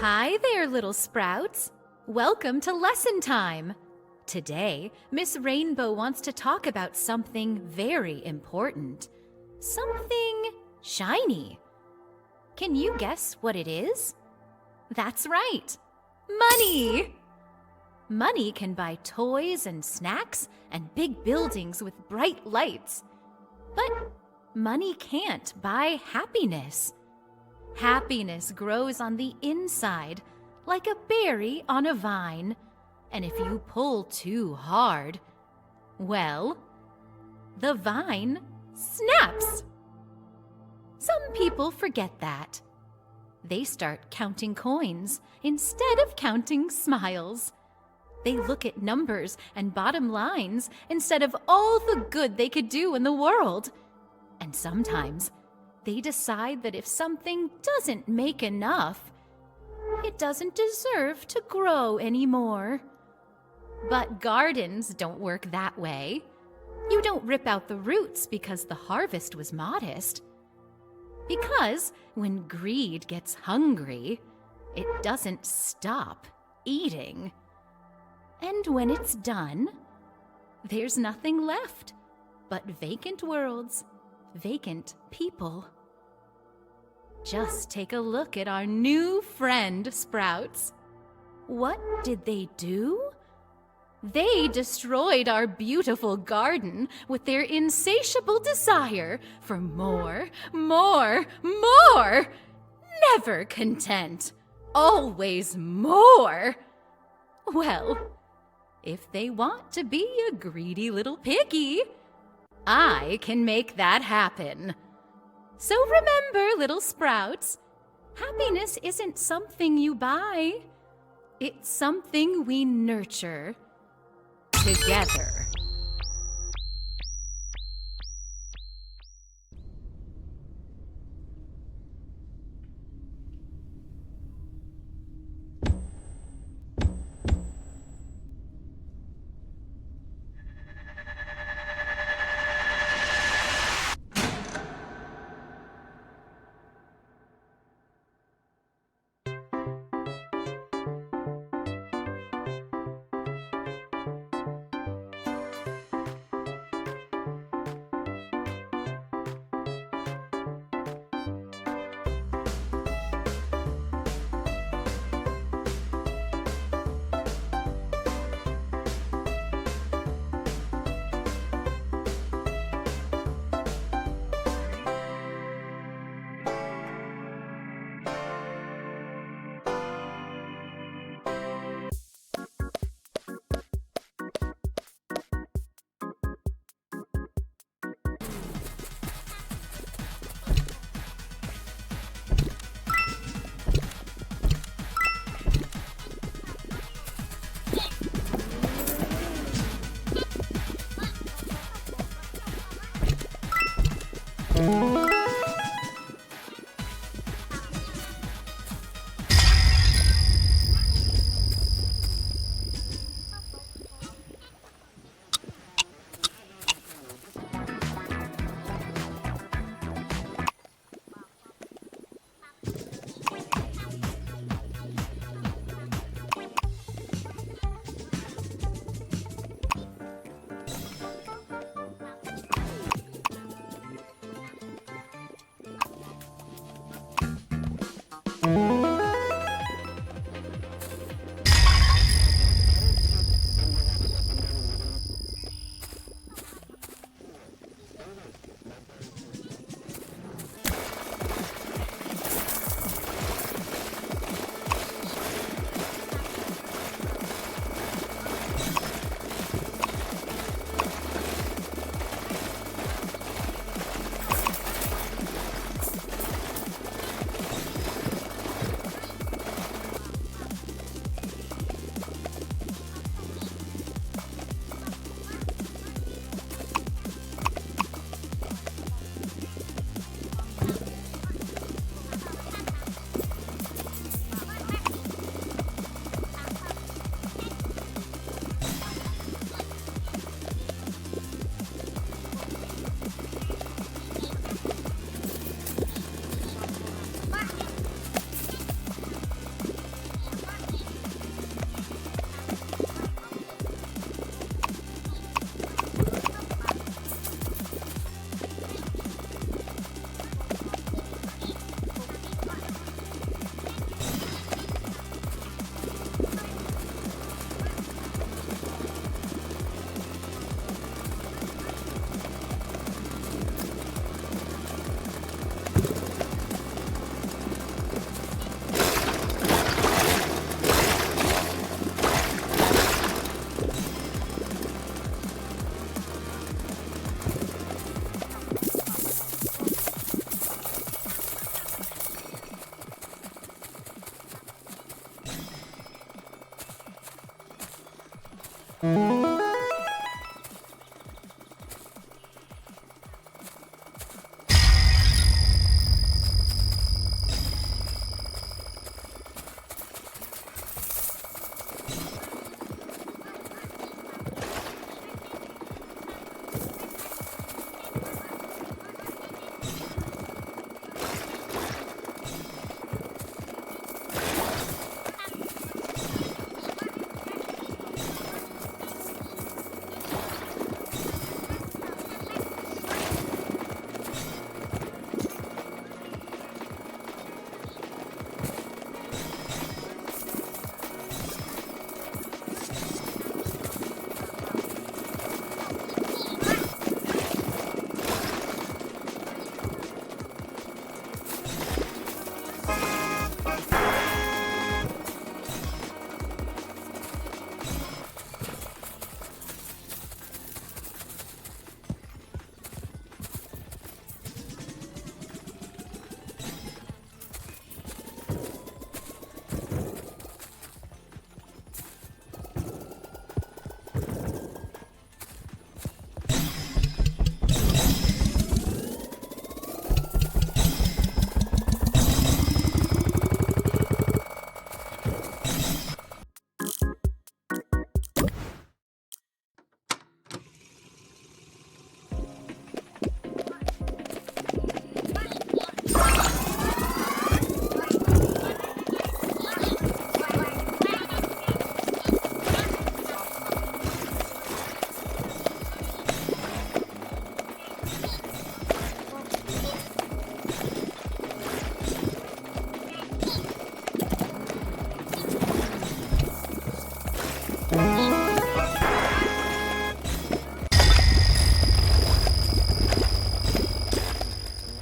Hi there, little sprouts. Welcome to lesson time. Today, Miss Rainbow wants to talk about something very important. Something shiny. Can you guess what it is? That's right. Money! Money can buy toys and snacks and big buildings with bright lights. But money can't buy happiness. Happiness grows on the inside, like a berry on a vine. And if you pull too hard, well, the vine snaps. Some people forget that. They start counting coins instead of counting smiles. They look at numbers and bottom lines instead of all the good they could do in the world. And sometimes they decide that if something doesn't make enough, it doesn't deserve to grow anymore. But gardens don't work that way. You don't rip out the roots because the harvest was modest. Because when greed gets hungry, it doesn't stop eating. And when it's done, there's nothing left but vacant worlds, vacant people. Just take a look at our new friend, Sprouts. What did they do? They destroyed our beautiful garden with their insatiable desire for more, more, more. Never content, always more. Well, if they want to be a greedy little piggy, I can make that happen. So remember, little sprouts, happiness isn't something you buy. It's something we nurture together.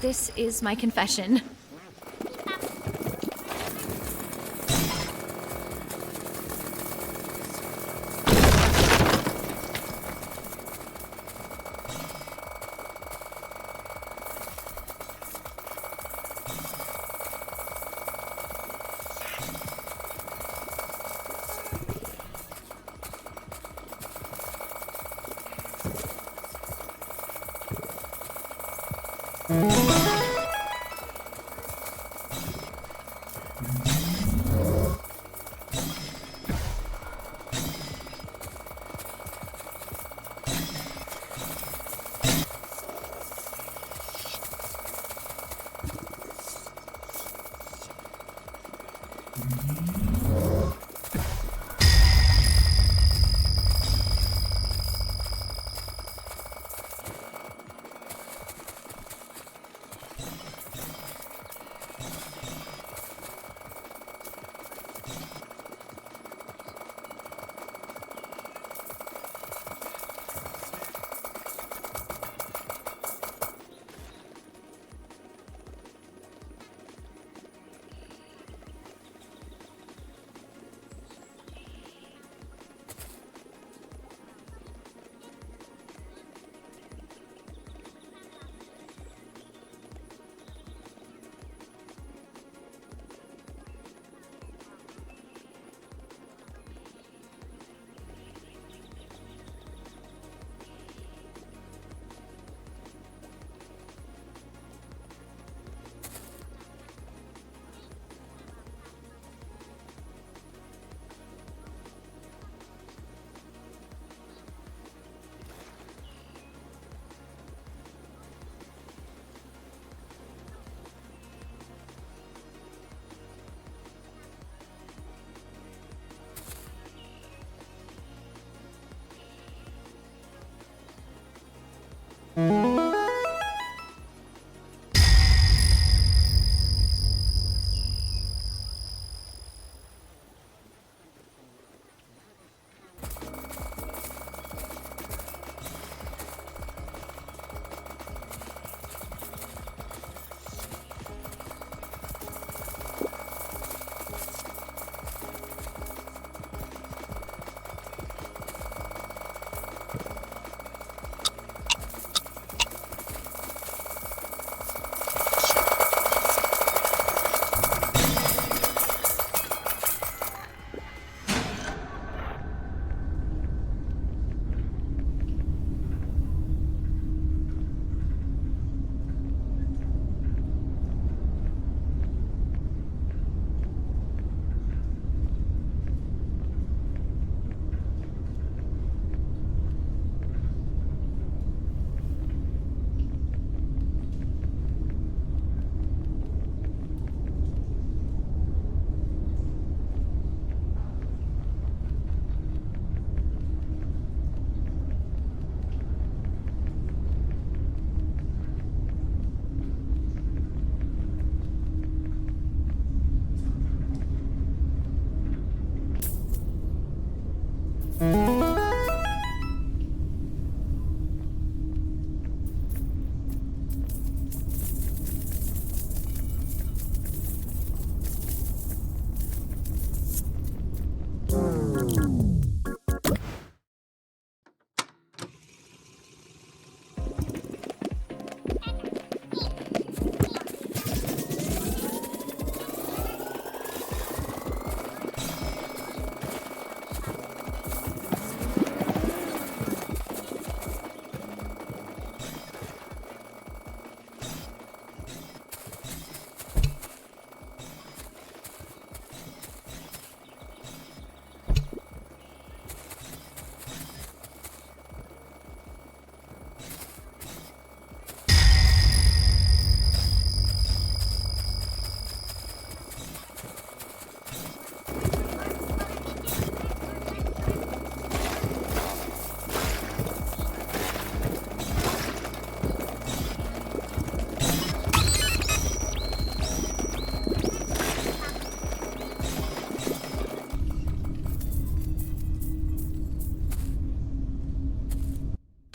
This is my confession.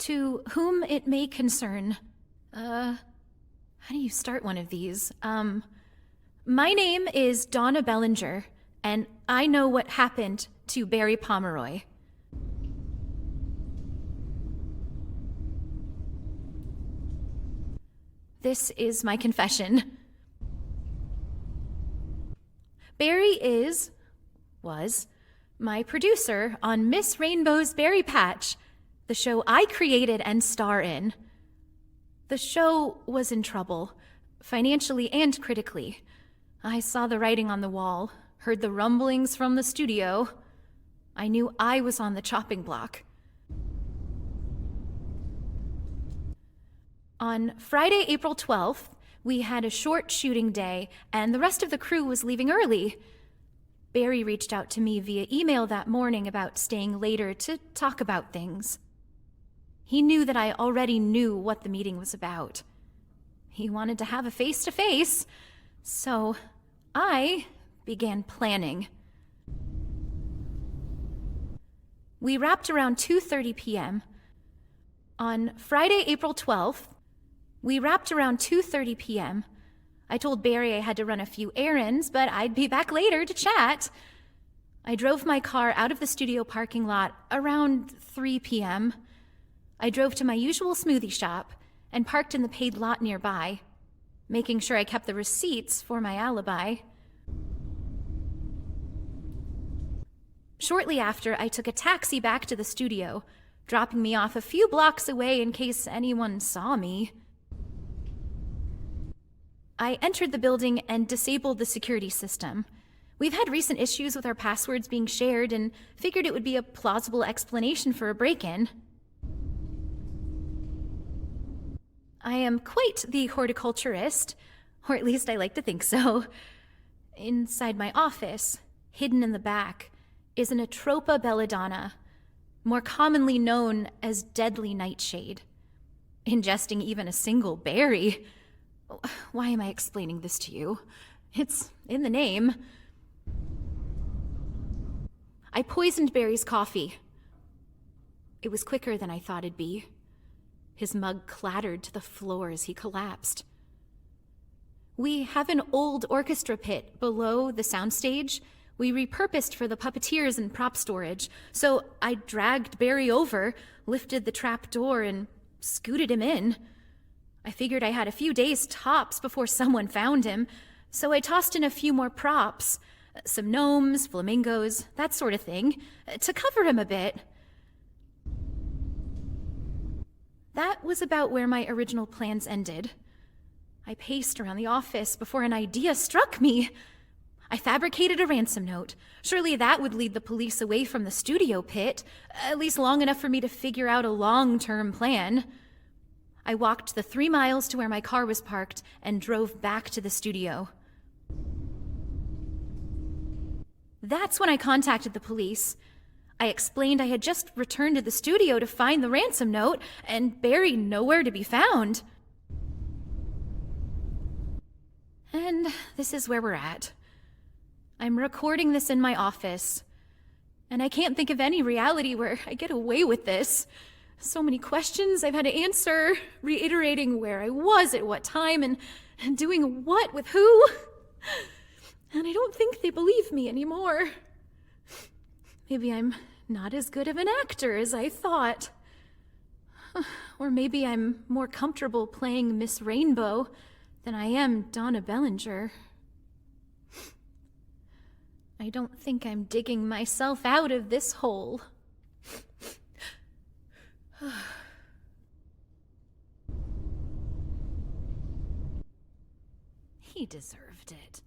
To whom it may concern. How do you start one of these? My name is Donna Bellinger, and I know what happened to Barry Pomeroy. This is my confession. Barry was my producer on Miss Rainbow's Berry Patch, the show I created and star in. The show was in trouble, financially and critically. I saw the writing on the wall, heard the rumblings from the studio. I knew I was on the chopping block. On Friday, April 12th, we had a short shooting day, and the rest of the crew was leaving early. Barry reached out to me via email that morning about staying later to talk about things. He knew that I already knew what the meeting was about. He wanted to have a face-to-face, so I began planning. We wrapped around 2:30 p.m. On Friday, April 12th, we wrapped around 2:30 p.m. I told Barry I had to run a few errands, but I'd be back later to chat. I drove my car out of the studio parking lot around 3 p.m. I drove to my usual smoothie shop and parked in the paid lot nearby, making sure I kept the receipts for my alibi. Shortly after, I took a taxi back to the studio, dropping me off a few blocks away in case anyone saw me. I entered the building and disabled the security system. We've had recent issues with our passwords being shared and figured it would be a plausible explanation for a break-in. I am quite the horticulturist, or at least I like to think so. Inside my office, hidden in the back, is an Atropa Belladonna, more commonly known as deadly nightshade. Ingesting even a single berry. Why am I explaining this to you? It's in the name. I poisoned Barry's coffee. It was quicker than I thought it'd be. His mug clattered to the floor as he collapsed. We have an old orchestra pit below the soundstage we repurposed for the puppeteers and prop storage, so I dragged Barry over, lifted the trap door, and scooted him in. I figured I had a few days tops before someone found him, so I tossed in a few more props, some gnomes, flamingos, that sort of thing, to cover him a bit. That was about where my original plans ended. I paced around the office before an idea struck me. I fabricated a ransom note. Surely that would lead the police away from the studio pit, at least long enough for me to figure out a long-term plan. I walked the 3 miles to where my car was parked and drove back to the studio. That's when I contacted the police. I explained I had just returned to the studio to find the ransom note, and Barry nowhere to be found. And this is where we're at. I'm recording this in my office, and I can't think of any reality where I get away with this. So many questions I've had to answer, reiterating where I was at what time and doing what with who. And I don't think they believe me anymore. Maybe I'm not as good of an actor as I thought. Or maybe I'm more comfortable playing Miss Rainbow than I am Donna Bellinger. I don't think I'm digging myself out of this hole. He deserved it.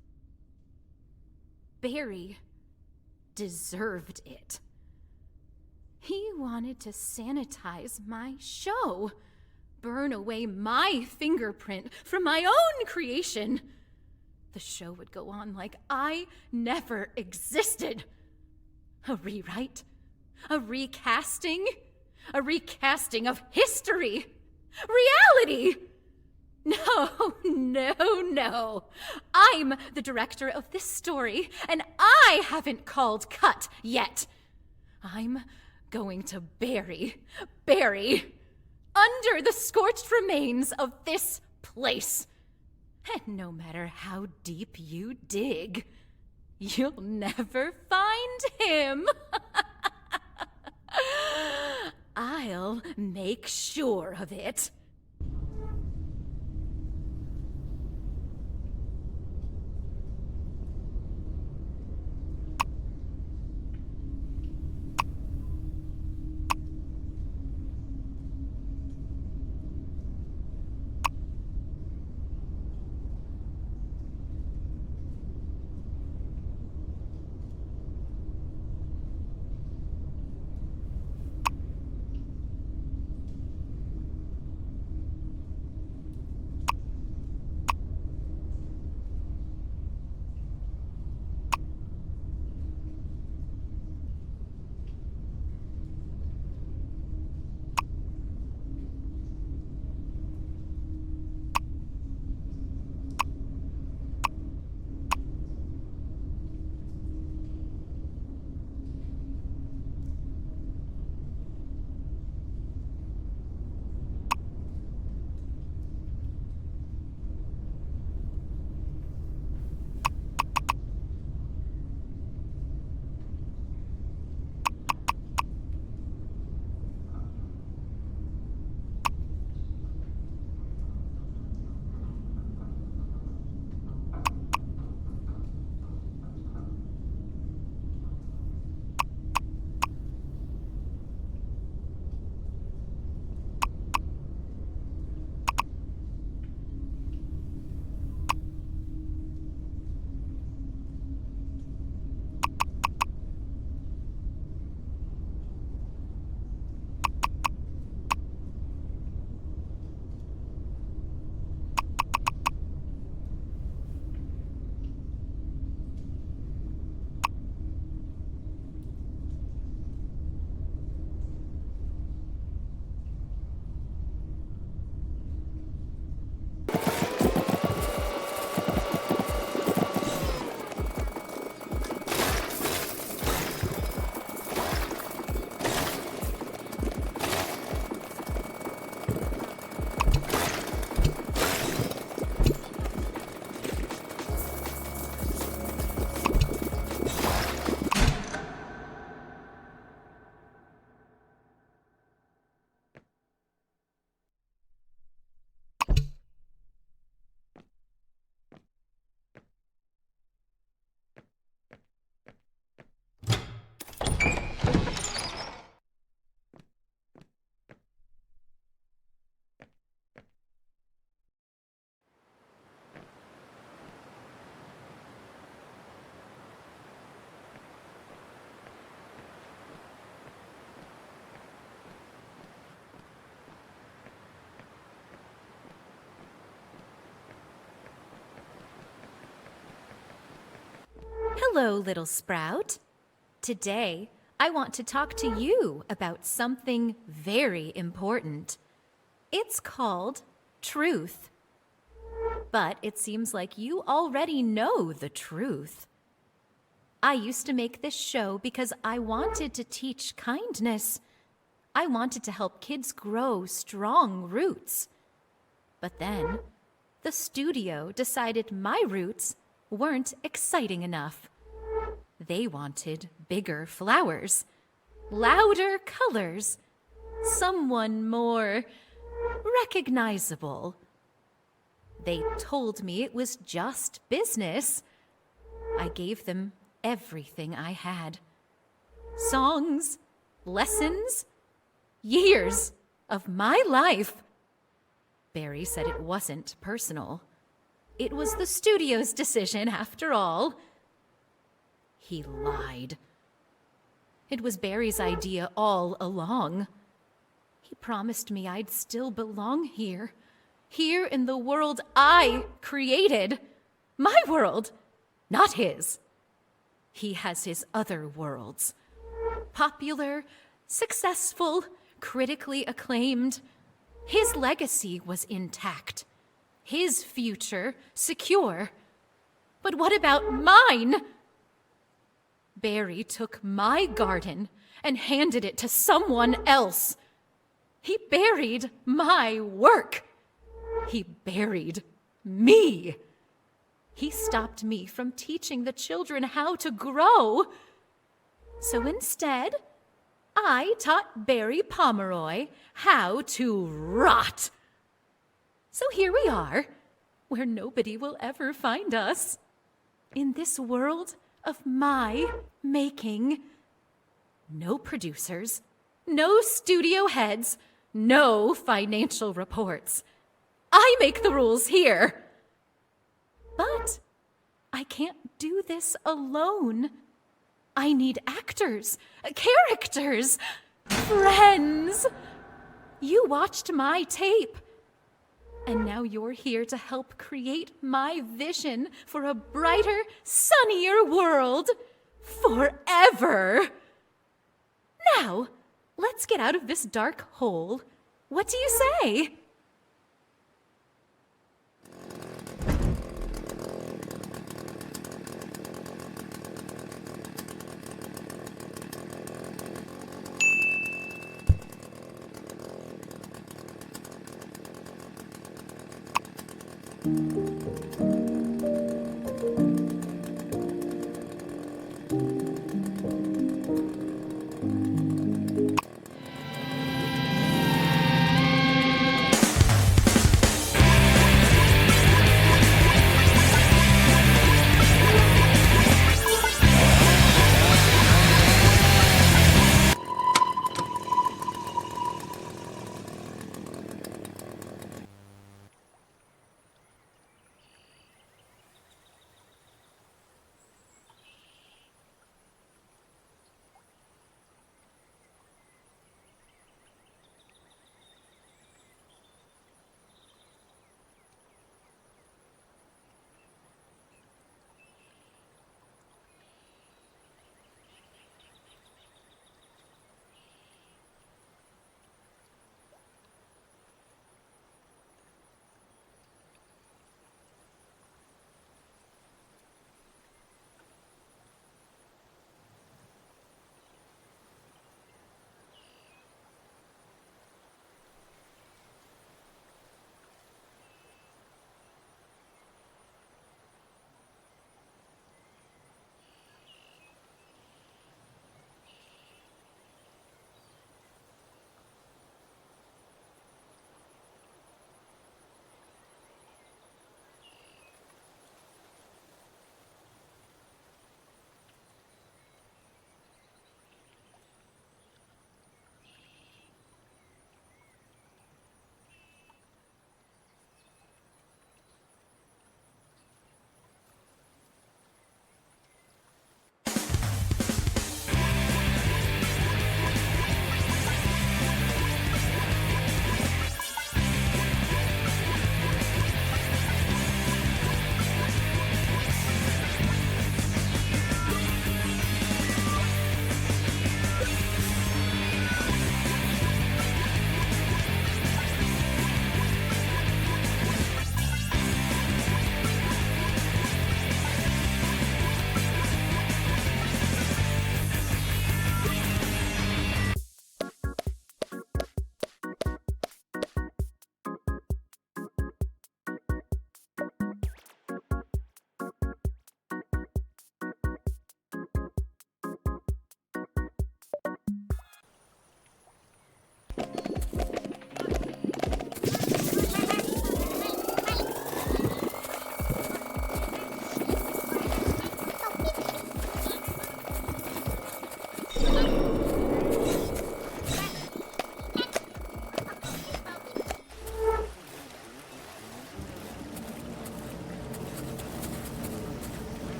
Barry deserved it. He wanted to sanitize my show, burn away my fingerprint from my own creation. The show would go on like I never existed. A rewrite? A recasting? A recasting of history! Reality! No. I'm the director of this story, and I haven't called cut yet. I'm going to bury under the scorched remains of this place. And no matter how deep you dig, you'll never find him. I'll make sure of it. Hello, little sprout. Today, I want to talk to you about something very important. It's called truth. But it seems like you already know the truth. I used to make this show because I wanted to teach kindness. I wanted to help kids grow strong roots. But then, the studio decided my roots weren't exciting enough. They wanted bigger flowers, louder colors, someone more recognizable. They told me it was just business. I gave them everything I had. Songs, lessons, years of my life. Barry said it wasn't personal. It was the studio's decision after all. He lied. It was Barry's idea all along. He promised me I'd still belong here in the world I created. My world, not his. He has his other worlds. Popular, successful, critically acclaimed. His legacy was intact. His future secure. But what about mine? Barry took my garden and handed it to someone else. He buried my work. He buried me. He stopped me from teaching the children how to grow. So instead, I taught Barry Pomeroy how to rot. So here we are, where nobody will ever find us. In this world of my making. No producers, no studio heads, no financial reports. I make the rules here. But I can't do this alone. I need actors, characters, friends. You watched my tape. And now you're here to help create my vision for a brighter, sunnier world forever. Now, let's get out of this dark hole. What do you say?